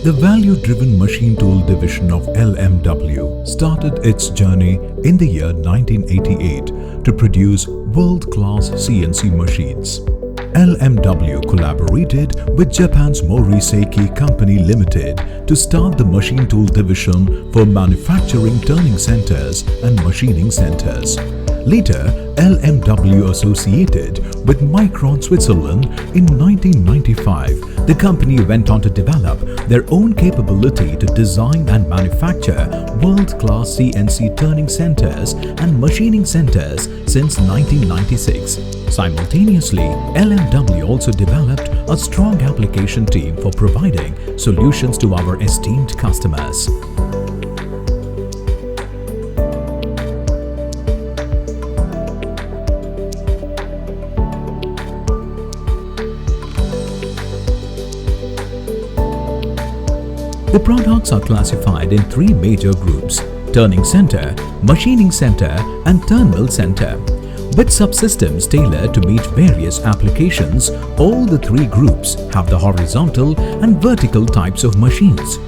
The value-driven machine tool division of LMW started its journey in the year 1988 to produce world-class CNC machines. LMW collaborated with Japan's Moriseiki Company Limited to start the machine tool division for manufacturing turning centers and machining centers. Later, LMW associated with Micron Switzerland in 1995. The company went on to develop their own capability to design and manufacture world-class CNC turning centers and machining centers since 1996. Simultaneously, LMW also developed a strong application team for providing solutions to our esteemed customers. The products are classified in three major groups: turning center, machining center, and turn mill center. With subsystems tailored to meet various applications, all the three groups have the horizontal and vertical types of machines.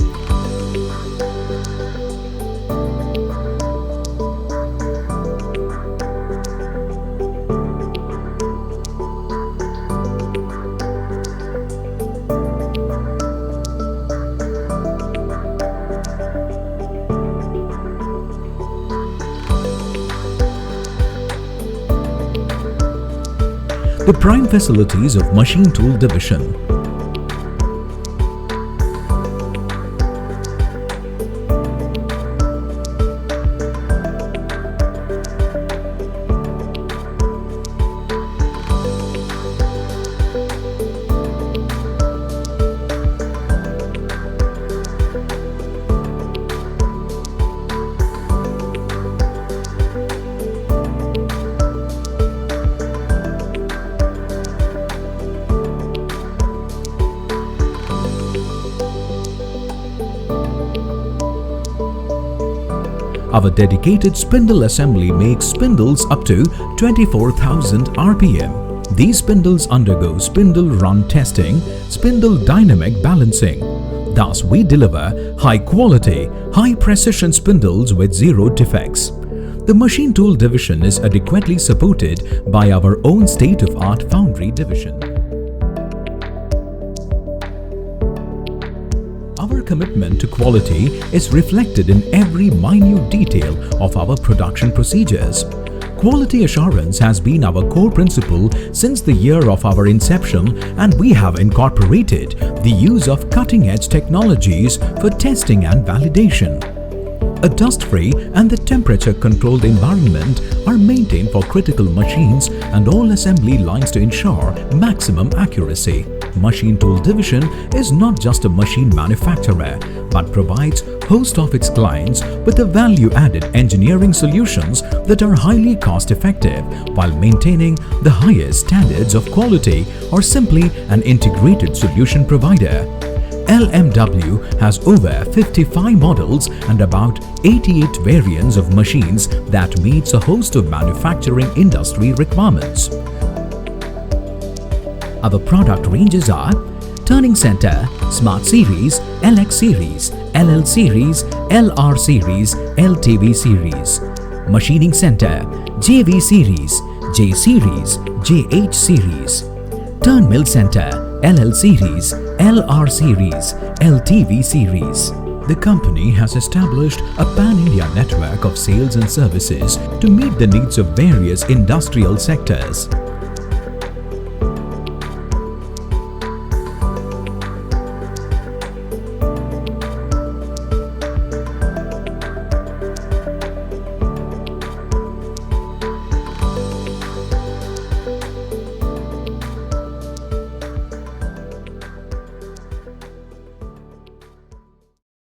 The prime facilities of Machine Tool Division. Our dedicated spindle assembly makes spindles up to 24,000 RPM. These spindles undergo spindle run testing, spindle dynamic balancing. Thus, we deliver high-quality, high-precision spindles with zero defects. The Machine Tool Division is adequately supported by our own state-of-art foundry division. Our commitment to quality is reflected in every minute detail of our production procedures. Quality assurance has been our core principle since the year of our inception, and we have incorporated the use of cutting-edge technologies for testing and validation. A dust-free and the temperature-controlled environment are maintained for critical machines and all assembly lines to ensure maximum accuracy. Machine Tool Division is not just a machine manufacturer, but provides host of its clients with the value-added engineering solutions that are highly cost-effective while maintaining the highest standards of quality, or simply an integrated solution provider. LMW has over 55 models and about 88 variants of machines that meets a host of manufacturing industry requirements. Our product ranges are Turning Center, Smart Series, LX Series, LL Series, LR Series, LTV Series. Machining Center, JV Series, J Series, JH Series. Turn Mill Center, LL Series, LR Series, LTV Series. The company has established a pan-India network of sales and services to meet the needs of various industrial sectors.